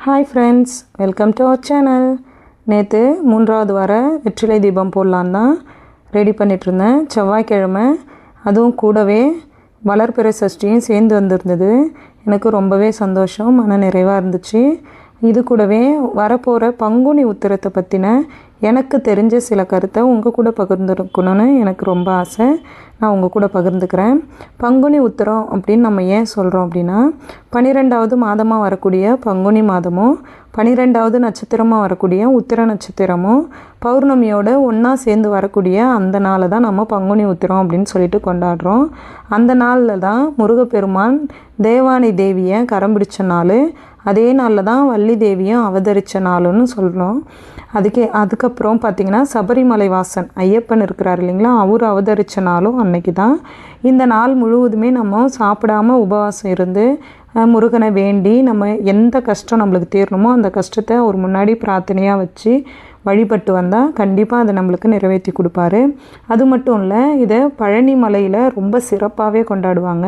Hi friends, welcome to our channel. நேற்று 3வது வார வெற்றிலை தீபம் போடலான்னு தான் ரெடி பண்ணிகிட்ருந்தேன். செவ்வாய்க்கிழமை, அதுவும் கூடவே வளர்பிறை சஷ்டியும் சேர்ந்து வந்திருந்தது. எனக்கு ரொம்பவே சந்தோஷம், மன நிறைவாக இருந்துச்சு. இது கூடவே வரப்போகிற பங்குனி உத்திரத்தை பற்றின எனக்கு தெரிஞ்ச சில கருத்தை உங்கள் கூட பகிர்ந்துருக்கணும்னு எனக்கு ரொம்ப ஆசை. நான் உங்கள் கூட பகிர்ந்துக்கிறேன். பங்குனி உத்திரம் அப்படின்னு நம்ம ஏன் சொல்கிறோம் அப்படின்னா, 12வது மாதமாக வரக்கூடிய பங்குனி மாதமும் 12வது நட்சத்திரமாக வரக்கூடிய உத்திர நட்சத்திரமும் பௌர்ணமியோடு ஒன்றா சேர்ந்து வரக்கூடிய அந்த நாளை தான் நம்ம பங்குனி உத்திரம் அப்படின்னு சொல்லிட்டு கொண்டாடுறோம். அந்த நாளில் தான் முருகப்பெருமான் தேவானை தேவியை கரம் பிடிச்ச நாள். அதே நாளில் தான் வள்ளி தேவியும் அவதரித்த நாளுன்னு சொல்கிறோம். அதுக்கப்புறம் பார்த்திங்கன்னா சபரிமலை வாசன் ஐயப்பன் இருக்கிறார் இல்லைங்களா, அவர் அவதரித்த நாளும் அன்னைக்கு தான். இந்த நாள் முழுவதுமே நம்ம சாப்பிடாமல் உபவாசம் இருந்து முருகனை வேண்டி நம்ம எந்த கஷ்டம் நம்மளுக்கு தீரணுமோ அந்த கஷ்டத்தை அவர் முன்னாடி பிரார்த்தனையாக வச்சு வழிபட்டு வந்தால் கண்டிப்பாக அதை நம்மளுக்கு நிறைவேற்றி கொடுப்பாரு. அது மட்டும் இல்லை, இதை பழனி மலையில் ரொம்ப சிறப்பாகவே கொண்டாடுவாங்க.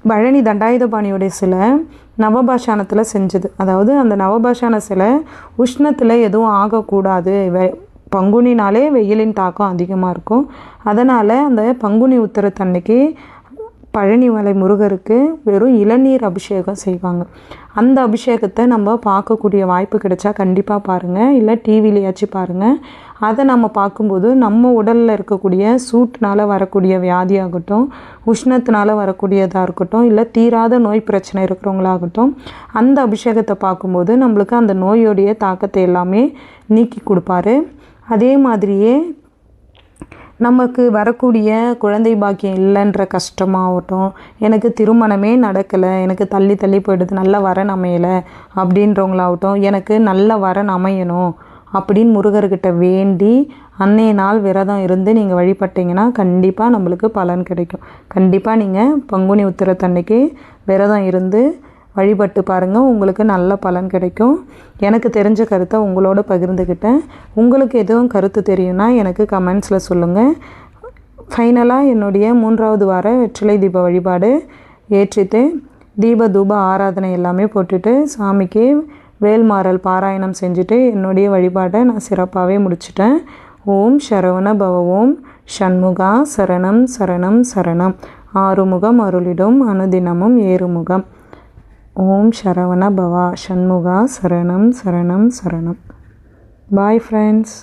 பழனி தண்டாயுதபாணியோடைய சிலை நவபாஷானத்தில் செஞ்சது. அதாவது அந்த நவபாஷான சிலை உஷ்ணத்தில் எதுவும் ஆகக்கூடாது, பங்குனினாலே வெயிலின் தாக்கம் அதிகமாக இருக்கும். அதனால் அந்த பங்குனி உத்திரத்தன்னைக்கு பழனிமலை முருகருக்கு வெறும் இளநீர் அபிஷேகம் செய்வாங்க. அந்த அபிஷேகத்தை நம்ம பார்க்கக்கூடிய வாய்ப்பு கிடைச்சா கண்டிப்பாக பாருங்கள், இல்லை டிவிலையாச்சும் பாருங்கள். அதை நம்ம பார்க்கும்போது நம்ம உடலில் இருக்கக்கூடிய சூட்டினால் வரக்கூடிய வியாதியாகட்டும், உஷ்ணத்தினால் வரக்கூடியதாக இருக்கட்டும், இல்லை தீராத நோய் பிரச்சனை இருக்கிறவங்களாகட்டும், அந்த அபிஷேகத்தை பார்க்கும்போது நம்மளுக்கு அந்த நோயோடைய தாக்கத்தை எல்லாமே நீக்கி கொடுப்பாரு. அதே மாதிரியே நமக்கு வரக்கூடிய குழந்தை பாக்கியம் இல்லைன்ற கஷ்டமாகட்டும், எனக்கு திருமணமே நடக்கலை, எனக்கு தள்ளி தள்ளி போயிடுது, நல்ல வரன் அமையலை அப்படின்றவங்களாகட்டும், எனக்கு நல்ல வரன் அமையணும் அப்படின்னு முருகர்கிட்ட வேண்டி அன்னைய நாள் விரதம் இருந்து நீங்கள் வழிபட்டிங்கன்னா கண்டிப்பாக நம்மளுக்கு பலன் கிடைக்கும். கண்டிப்பாக நீங்கள் பங்குனி உத்திரத்தன்னைக்கு விரதம் இருந்து வழிபட்டு பாருங்கள், உங்களுக்கு நல்ல பலன் கிடைக்கும். எனக்கு தெரிஞ்ச கருத்தை உங்களோட பகிர்ந்துக்கிட்டேன். உங்களுக்கு எதுவும் கருத்து தெரியும்னா எனக்கு கமெண்ட்ஸில் சொல்லுங்கள். ஃபைனலாக என்னுடைய 3வது வார வெற்றிலை தீப வழிபாடு ஏற்றிட்டு தீப தூப ஆராதனை எல்லாமே போட்டுட்டு சாமிக்கு வேல்மாறல் பாராயணம் செஞ்சுட்டு என்னுடைய வழிபாடை நான் சிறப்பாகவே முடிச்சிட்டேன். ஓம் சரவண பவ ஓம் ஷண்முகா சரணம் சரணம் சரணம், ஆறுமுகம் அருளிடும் அனுதினமும் ஏறுமுகம். ஓம் சரவண பவா ஷண்முகா சரணம் சரணம் சரணம். Bye friends.